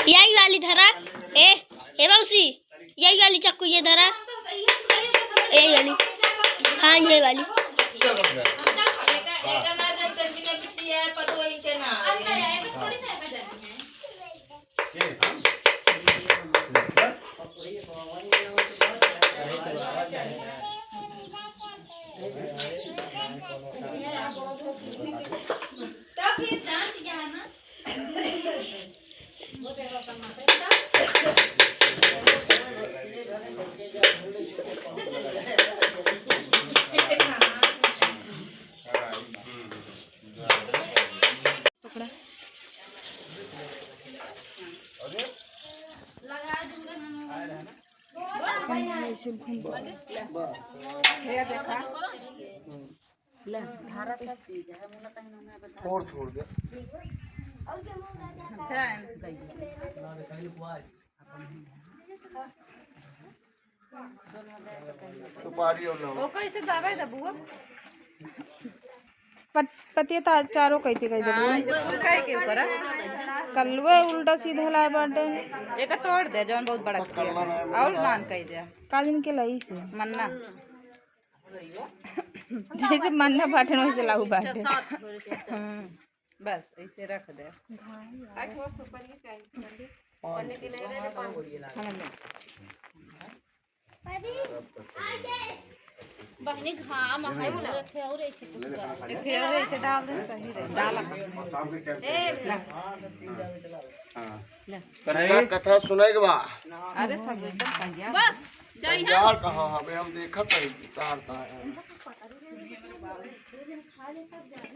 यही वाली धरा ए मौसी, यही वाली चाकू ये धरा, यही वाली, हाँ यही वाली। छोड़ दे पतिया चारों कहते कह कलवे उल्टा सीधा ला बाटे एक तोड़ दे जौन बहुत बड़ा और मान कह दे कालिन के लई से मन्ना जैसे मन्ना बाटे वैसे लाऊ बाटे बस ऐसे रख दे बहनी घाम है रखे और ऐसे डाल दे सही रहे डाला कथा सुनाई के बा। अरे सब एकदम कहिया बस यार कहां हमें हम देखा कहीं तार का है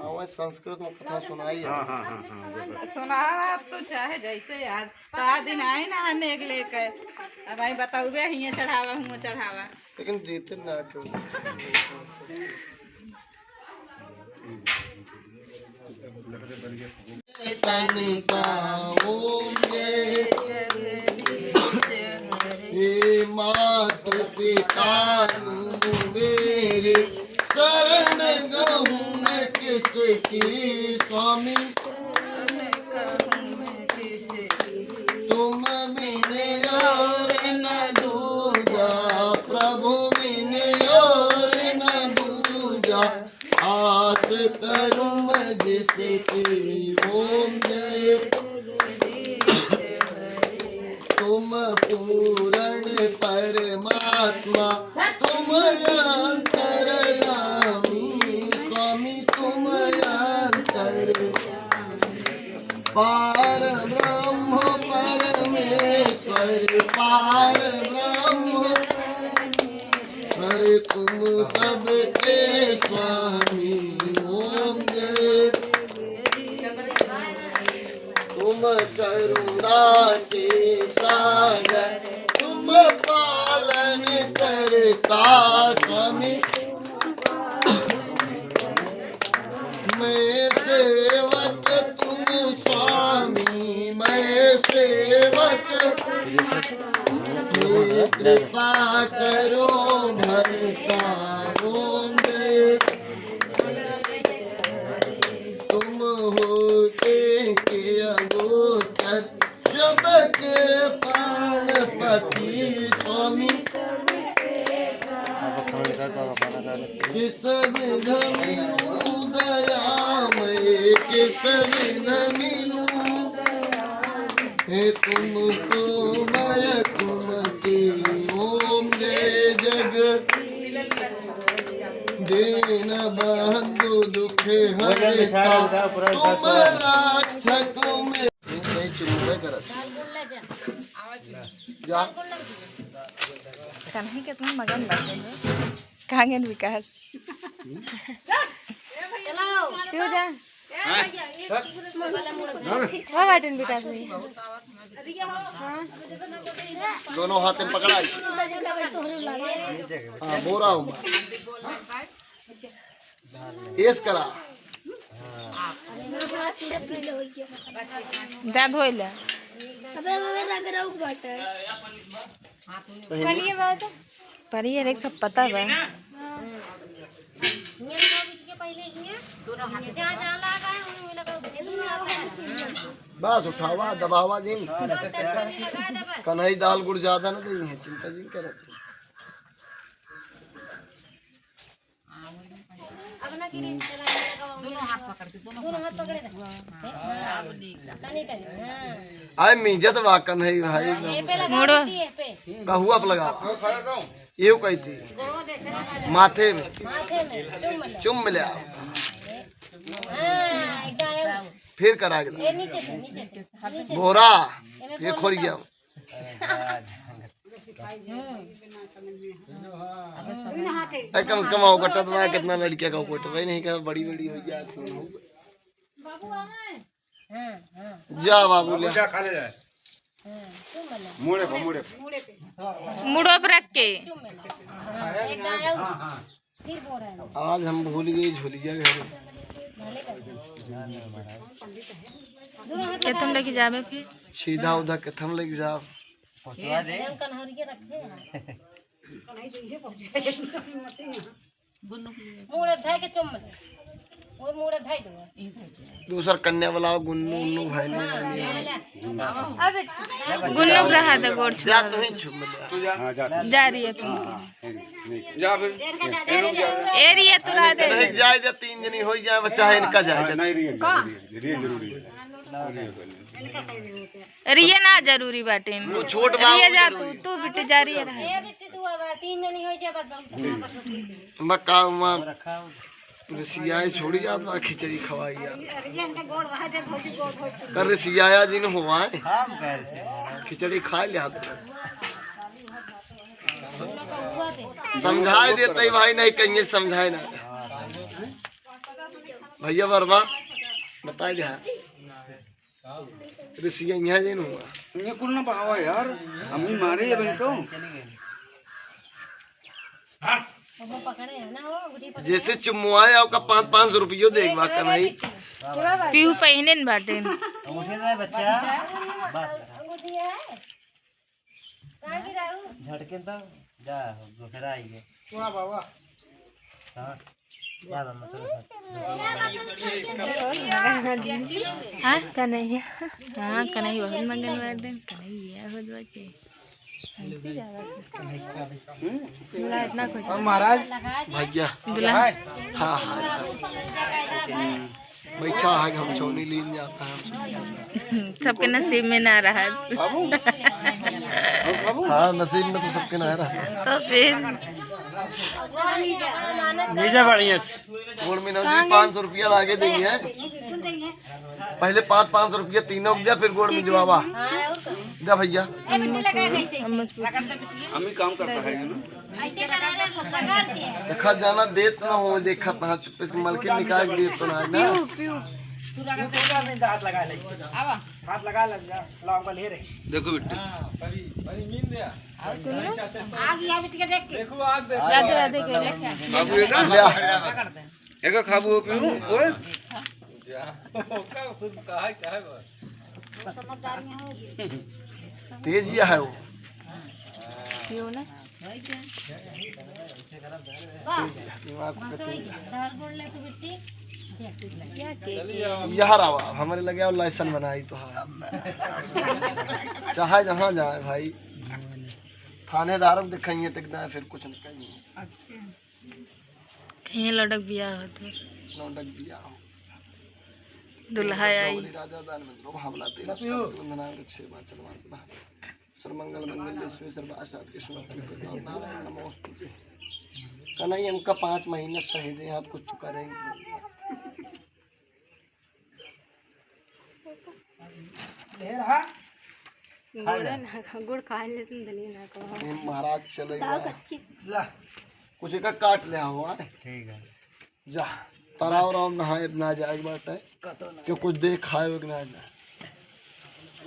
आवाज संस्कृत में कथा सुनाई है। हां सुना आप तो चाहे जैसे यार सात दिन आए ना आने के लेके अब भाई बताओ बे हिया चढ़ावा हुआ चढ़ावा लेकिन देते ना क्यों तन का ओम जय मात पिता मेरे शरण गहूँ मैं किसकी स्वामी तुम बिन और न दूजा प्रभु बिन और न दूजा आस करूं मैं जिसकी ओम जय तुम पूर्ण परमात्मा तुम अंतर्यामी स्वामी तुम अंतर पार ब्रह्म परमेश्वर पार ब्रह्म हरे तुम सबके स्वामी ओम जय तुम करुणा के सागर तुम पालन करता स्वामी मैं सेवक तुम स्वामी मैं सेवक कृपा करो भरसा ओम जय तुम होते के अगोचर सबके प्राणपति स्वामी किस विध मिलूं दयामय किस विध मिलूं हे तुम तो मैं तुम की ओम जय जग दीन बंधु दुख हरता तुम रक्षक में नहीं चुप करत जा कन्हई कितना मगन बाटे कांगन विकास क्यों जा वो बाटन विकास में दोनों हाथ में पकड़ा हाँ बोरा हूँ ऐस करा जा धोइले अबे लग रहा हूँ बाटे पढ़िए बात पढ़िए रे सब पता बा बस उठावा दबावा जी कन्हई दाल गुड़ ज्यादा ना देनी है चिंता जी करे आय मीजत वाकन है भाई मोड़ो कहू आप लगा ये कहती माथे में चुम मिले फिर करा के बोरा फिर खोल गया कम से कम आओ कट्टा तो कितना लड़कियां का कोट भाई नहीं कर बड़ी बड़ी हो गया जा बाबू ले मुड़ो पर रख के आज हम भूल गए झोलिया घर के तुम लेके जावे फिर सीधा उधर के थम लेके जाओ दूसर कन्या वाला गुन्नू उन्नू भाई गुन्नू रहा था गोड़ जा तू ही छुप जा रही है तुम जा एरिया तुरा दे नहीं जाए जा 3 दिन हो जाए बच्चा है इनका जाए नहीं रिया जरूरी है रिया ना जरूरी बाटे वो छोट बाबू रिया जा तू बिटे जा रही है मक्का रसिया छोड़ी जा तो खिचड़ी खवाई कर रसिया जी ने हुआ है खिचड़ी खा लिया समझाए देते ही भाई नहीं कहीं समझाए ना भैया वर्मा बता दिया रसिया यहाँ जी ने हुआ ये कुल ना पावा यार अम्मी मारे बनी तो जैसे चुमुआए आपका 500 रुपये देख बात का नहीं पीहू पहने न बाटे झटके तो जा दोखरा आई है वाह बाबा हां जा हाँ कन्हैया हाँ कन्हैया बहुत मंगल बाटे कन्हैया हो बचे इतना खुश महाराज भैया दुल्हा हाँ हाँ बैठा है हम छौनी लीन जाता है सबके नसीब में ना रहा हाँ नसीब में तो सबके ना रहा तो फिर गोड़ में नौ 500 रुपया लागे देंगे पहले 500 रुपया तीनों को दिया फिर गोड़ में जवाबा जा भैया अम्मी काम करता है ना देखा जाना देत ना हो देखा ना चुप से मल के निकाल देत तो ना ना देखो बेटा खाबू एक खाबू पीऊ ओए तेज या है वो क्यों ना दिमाग पे तेज क्या के यार आवा हमारे लगे और लाइसेंस बनाई तो हाँ चाहे जहाँ जाए भाई थानेदार को दिखाइए तक ना फिर कुछ नहीं कहेंगे कहीं लड़क बिया होते नौटंक दिया हो दुल्हा आई राजा दान में द्रोह हमला तेरा वंदना सेवा चलवा सर्वमंगल मंगल विश्व सर्वासाद कृष्ण नारायण नमोस्तुते कन्हई हमका 5 महीने सही दे हाथ कुछ करेंगे गुड़ खा लेते ना महाराज चले कुछ का काट ले हुआ है ठीक है जा तराव राव नहाए ना जाए बाटे क्यों कुछ देख खाए ना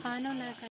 खाना ना